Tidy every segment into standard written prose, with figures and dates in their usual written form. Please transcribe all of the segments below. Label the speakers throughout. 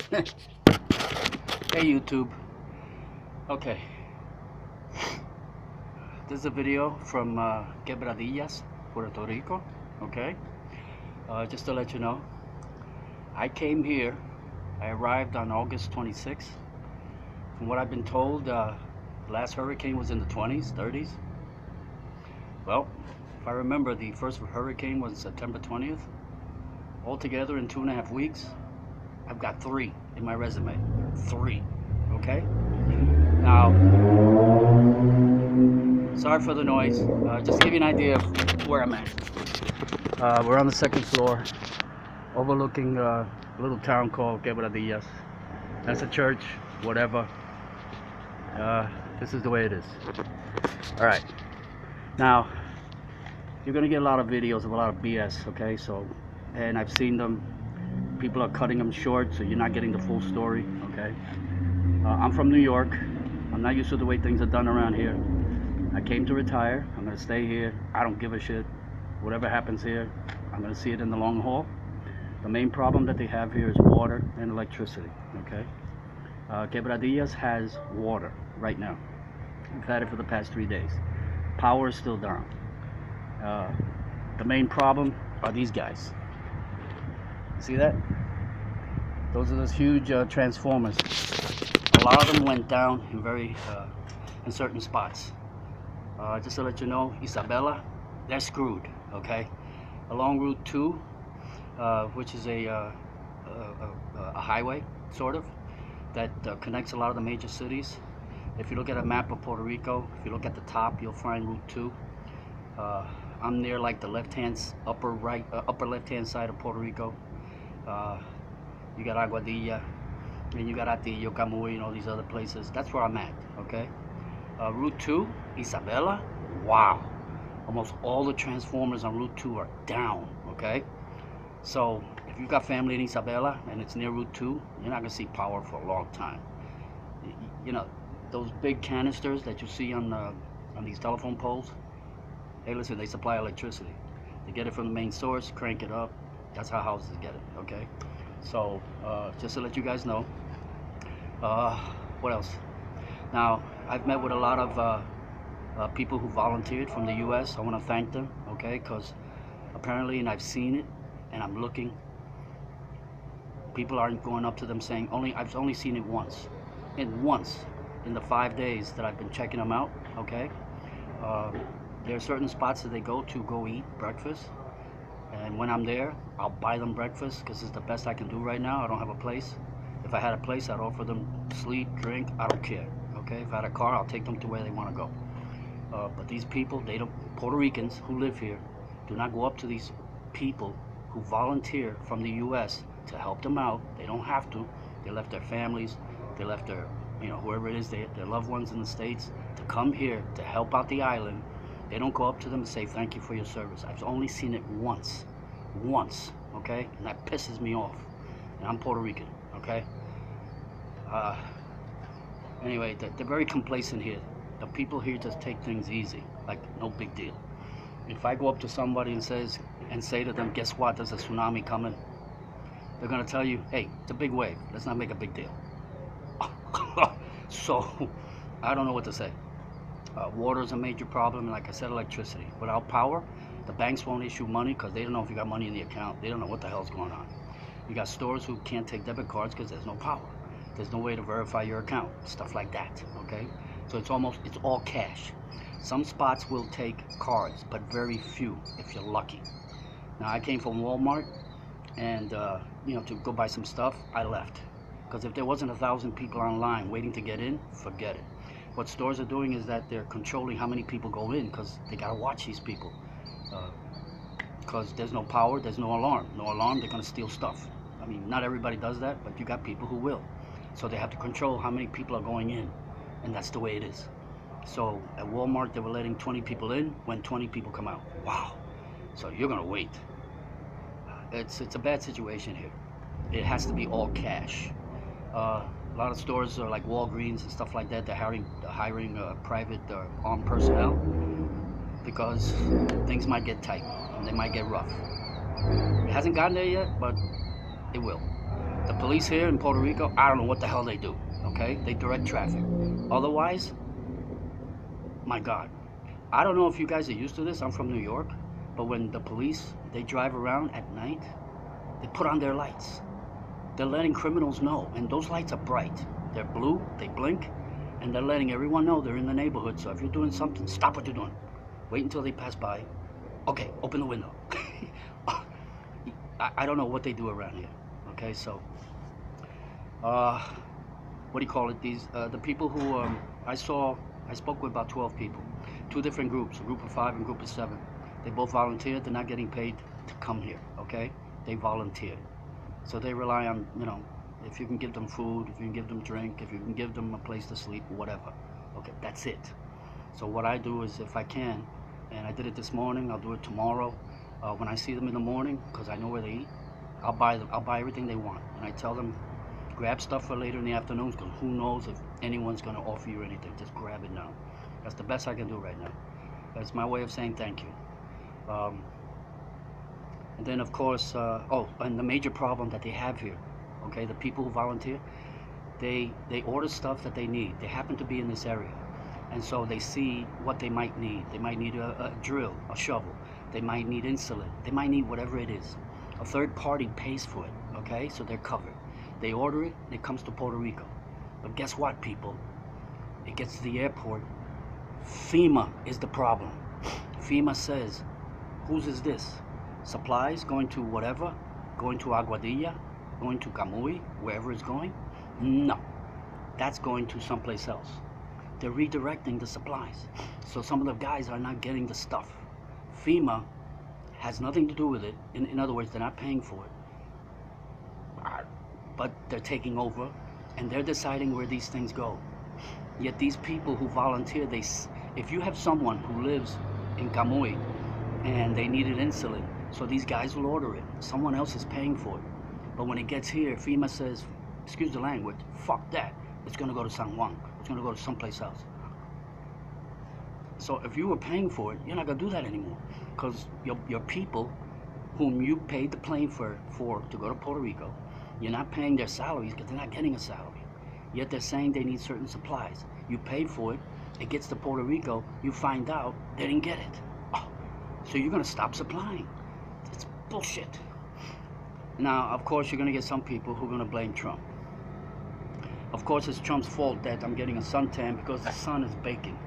Speaker 1: Hey YouTube. Okay, this is a video from Quebradillas, Puerto Rico. Okay, just to let you know, I came here. I arrived on August 26th. From what I've been told, the last hurricane was in the 20s, 30s. Well, if I remember, the first hurricane was September 20th. Altogether, in 2.5 weeks, I've got 3 in my resume. 3. Okay. Now, sorry for the noise. Just to give you an idea of where I'm at. We're on the 2nd floor, overlooking a little town called Quebradillas. That's a church, whatever. This is the way it is. All right. Now, you're gonna get a lot of videos of a lot of BS. Okay, and I've seen them. People are cutting them short, so you're not getting the full story. Okay. I'm from New York. I'm not used to the way things are done around here. I came to retire. I'm gonna stay here. I don't give a shit. Whatever happens here, I'm gonna see it in the long haul. The main problem that they have here is water and electricity. Okay. Quebradillas has water right now. We've had it for the past 3 days. Power is still down. The main problem are these guys. See that? Those are those huge transformers. A lot of them went down in certain spots. Just to let you know, Isabella, they're screwed. Okay, along Route 2, which is a highway, sort of, that connects a lot of the major cities. If you look at a map of Puerto Rico, if you look at the top, you'll find Route 2. I'm near like the upper left hand side of Puerto Rico. You got Aguadilla, and you got Atillo, Camuy, and all these other places. That's where I'm at. Okay. Route 2, Isabella, wow. Almost all the transformers on Route 2 are down. Okay. So if you've got family in Isabella and it's near Route 2, you're not gonna see power for a long time. You know, those big canisters that you see on these telephone poles. Hey, listen, they supply electricity. They get it from the main source, crank it up. That's how houses get it. Okay. So just to let you guys know. What else? Now, I've met with a lot of people who volunteered from the U.S. I want to thank them. Okay, because apparently, and I've seen it, and I'm looking. People aren't going up to them saying, I've only seen it once. And once in the 5 days that I've been checking them out. Okay. There are certain spots that they go eat breakfast. And when I'm there, I'll buy them breakfast because it's the best I can do right now. I don't have a place. If I had a place, I'd offer them sleep, drink. I don't care. Okay. If I had a car, I'll take them to where they want to go. But these people, Puerto Ricans who live here, do not go up to these people who volunteer from the U.S. to help them out. They don't have to. They left their families. They left their, whoever it is, their loved ones in the States to come here to help out the island. They don't go up to them and say, thank you for your service. I've only seen it once, okay? And that pisses me off. And I'm Puerto Rican, okay? Anyway, they're very complacent here. The people here just take things easy, like no big deal. If I go up to somebody and say to them, guess what, there's a tsunami coming, they're gonna tell you, hey, it's a big wave, let's not make a big deal. So, I don't know what to say. Water is a major problem, and like I said, electricity. Without power, the banks won't issue money because they don't know if you got money in the account. They don't know what the hell's going on. You got stores who can't take debit cards because there's no power. There's no way to verify your account, stuff like that, okay? So it's all cash. Some spots will take cards, but very few if you're lucky. Now, I came from Walmart, and to go buy some stuff, I left. Because if there wasn't 1,000 people online waiting to get in, forget it. What stores are doing is that they're controlling how many people go in because they got to watch these people. Because there's no power, there's no alarm. No alarm, they're going to steal stuff. I mean, not everybody does that, but you got people who will. So they have to control how many people are going in. And that's the way it is. So at Walmart, they were letting 20 people in when 20 people come out. Wow. So you're going to wait. It's a bad situation here. It has to be all cash. A lot of stores are like Walgreens and stuff like that. They're hiring private armed personnel because things might get tight and they might get rough. It hasn't gotten there yet, but it will. The police here in Puerto Rico, I don't know what the hell they do. Okay, they direct traffic. Otherwise, my God, I don't know if you guys are used to this. I'm from New York, but when the police they drive around at night, they put on their lights. They're letting criminals know, and those lights are bright. They're blue, they blink, and they're letting everyone know they're in the neighborhood. So if you're doing something, stop what you're doing. Wait until they pass by. Okay, open the window. I don't know what they do around here. Okay, so what do you call it? These the people who I spoke with about 12 people, two different groups, a group of 5 and a group of 7. They both volunteered. They're not getting paid to come here. Okay, they volunteered. So they rely on, if you can give them food, if you can give them drink, if you can give them a place to sleep, whatever. Okay, that's it. So what I do is, if I can, and I did it this morning, I'll do it tomorrow. When I see them in the morning, because I know where they eat, I'll buy everything they want, and I tell them, grab stuff for later in the afternoons, because who knows if anyone's going to offer you anything. Just grab it now. That's the best I can do right now. That's my way of saying thank you. And then, of course, and the major problem that they have here, okay, the people who volunteer, they order stuff that they need. They happen to be in this area, and so they see what they might need. They might need a drill, a shovel. They might need insulin. They might need whatever it is. A third party pays for it, okay, so they're covered. They order it, and it comes to Puerto Rico. But guess what, people? It gets to the airport. FEMA is the problem. FEMA says, whose is this? Supplies going to whatever, going to Aguadilla, going to Camuy, wherever it's going? No, that's going to someplace else. They're redirecting the supplies. So some of the guys are not getting the stuff. FEMA has nothing to do with it. In other words, they're not paying for it. But they're taking over, and they're deciding where these things go. Yet these people who volunteer, if you have someone who lives in Camuy and they needed insulin, so these guys will order it. Someone else is paying for it. But when it gets here, FEMA says, excuse the language, fuck that. It's going to go to San Juan. It's going to go to someplace else. So if you were paying for it, you're not going to do that anymore. Because your people whom you paid the plane for to go to Puerto Rico, you're not paying their salaries because they're not getting a salary. Yet they're saying they need certain supplies. You paid for it. It gets to Puerto Rico. You find out they didn't get it. Oh, so you're going to stop supplying. It's bullshit. Now, of course, you're going to get some people who are going to blame Trump. Of course, it's Trump's fault that I'm getting a suntan because the sun is baking.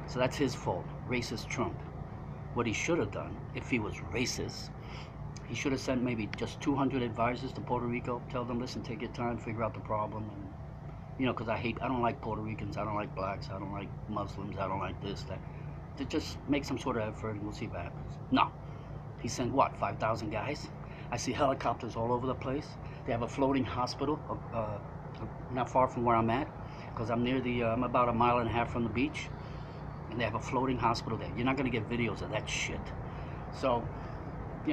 Speaker 1: So that's his fault, racist Trump. What he should have done, if he was racist, he should have sent maybe just 200 advisors to Puerto Rico. Tell them, listen, take your time, figure out the problem. And, because I don't like Puerto Ricans, I don't like blacks, I don't like Muslims, I don't like this, that. To just make some sort of effort and we'll see what happens. No. He sent what, 5,000 guys? I see helicopters all over the place. They have a floating hospital not far from where I'm at, because I'm near I'm about 1.5 miles from the beach, and they have a floating hospital there. You're not going to get videos of that shit. So,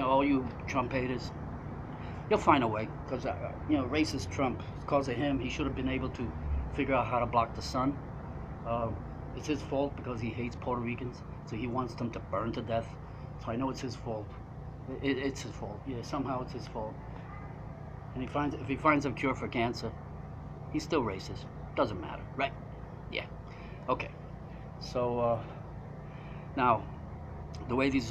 Speaker 1: all you Trump haters, you'll find a way, because, racist Trump, because of him, he should have been able to figure out how to block the sun. It's his fault because he hates Puerto Ricans, so he wants them to burn to death. So I know it's his fault. It's his fault. Yeah, somehow it's his fault. And if he finds a cure for cancer, he's still racist. Doesn't matter, right? Yeah. Okay. So now, the way these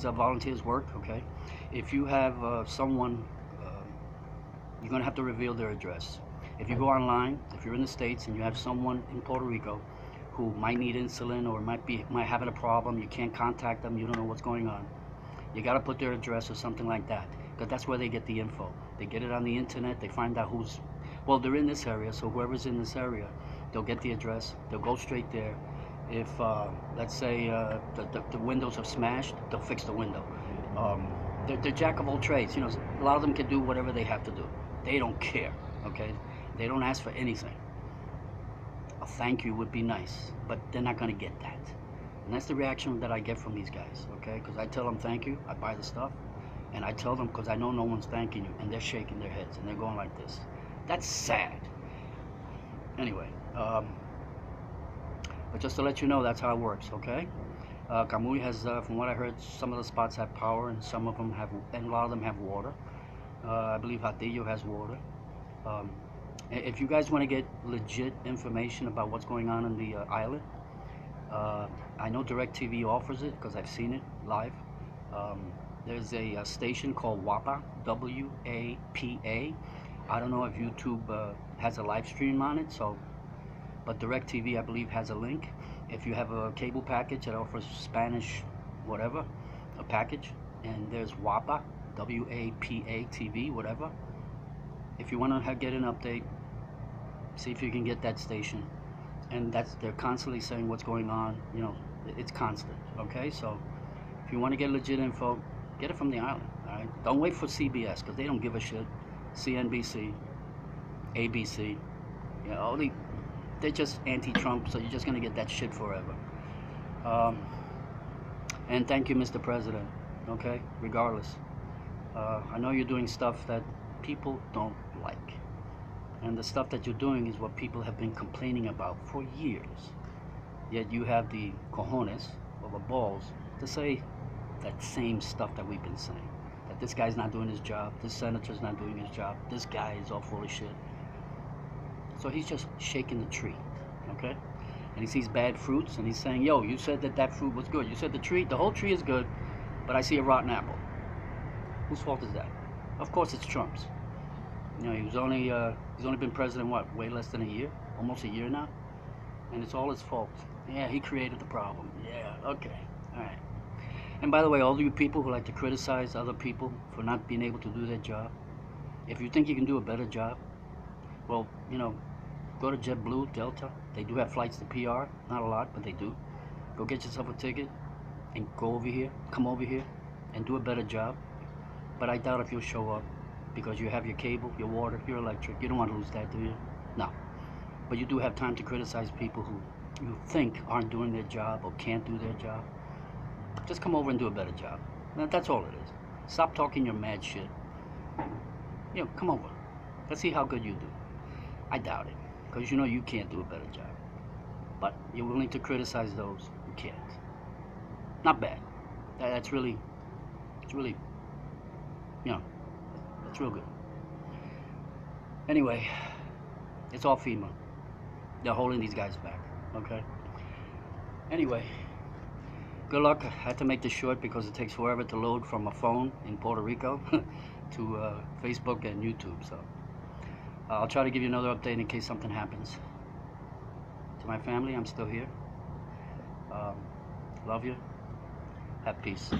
Speaker 1: volunteers work, okay? If you have someone, you're gonna have to reveal their address. If you go online, if you're in the States and you have someone in Puerto Rico who might need insulin or might having a problem, you can't contact them, you don't know what's going on, you got to put their address or something like that, because that's where they get the info. They get it on the internet, they find out they're in this area, so whoever's in this area, they'll get the address, they'll go straight there. If let's say the windows have smashed, they'll fix the window. They're jack of all trades. A lot of them can do whatever they have to do. They don't care, okay? They don't ask for anything. A thank you would be nice, but they're not going to get that. And that's the reaction that I get from these guys, okay? Because I tell them thank you, I buy the stuff, and I tell them, because I know no one's thanking you, and they're shaking their heads, and they're going like this. That's sad. Anyway, but just to let you know, that's how it works, okay? Camuy has, from what I heard, some of the spots have power, and some of them have, and a lot of them have water. I believe Hatillo has water. Um, if you guys want to get legit information about what's going on the island, uh, I know DirecTV offers it because I've seen it live. Um, there's a station called WAPA, WAPA. I don't know if YouTube has a live stream on it, so but DirecTV I believe has a link. If you have a cable package that offers Spanish, whatever, a package, and there's WAPA, WAPA TV, whatever. If you want to get an update, see if you can get that station, and they're constantly saying what's going on. You know, it's constant. Okay, so if you want to get legit info, get it from the island. All right, don't wait for CBS because they don't give a shit. CNBC, ABC, you know, they're just anti-Trump, so you're just gonna get that shit forever. Um, and thank you, Mr. President. Okay, regardless, I know you're doing stuff that people don't like. And the stuff that you're doing is what people have been complaining about for years. Yet you have the cojones, or the balls, to say that same stuff that we've been saying. That this guy's not doing his job, this senator's not doing his job, this guy is all full of shit. So he's just shaking the tree, okay? And he sees bad fruits and he's saying, yo, you said that that fruit was good. You said the whole tree is good, but I see a rotten apple. Whose fault is that? Of course it's Trump's. You know, he's only been president, what, way less than a year? Almost a year now? And it's all his fault. Yeah, he created the problem. Yeah, okay, all right. And by the way, all you people who like to criticize other people for not being able to do their job, if you think you can do a better job, well, you know, go to JetBlue, Delta. They do have flights to PR, not a lot, but they do. Go get yourself a ticket and go over here, come over here, and do a better job. But I doubt if you'll show up because you have your cable, your water, your electric. You don't want to lose that, do you? No. But you do have time to criticize people who you think aren't doing their job or can't do their job. Just come over and do a better job. That's all it is. Stop talking your mad shit. You know, come over. Let's see how good you do. I doubt it, because you know you can't do a better job. But you're willing to criticize those who can't. Not bad. It's really, you know, it's real good. Anyway, it's all FEMA. They're holding these guys back, okay? Anyway, good luck. I had to make this short because it takes forever to load from a phone in Puerto Rico to Facebook and YouTube, so I'll try to give you another update in case something happens. To my family, I'm still here. Love you. Have peace.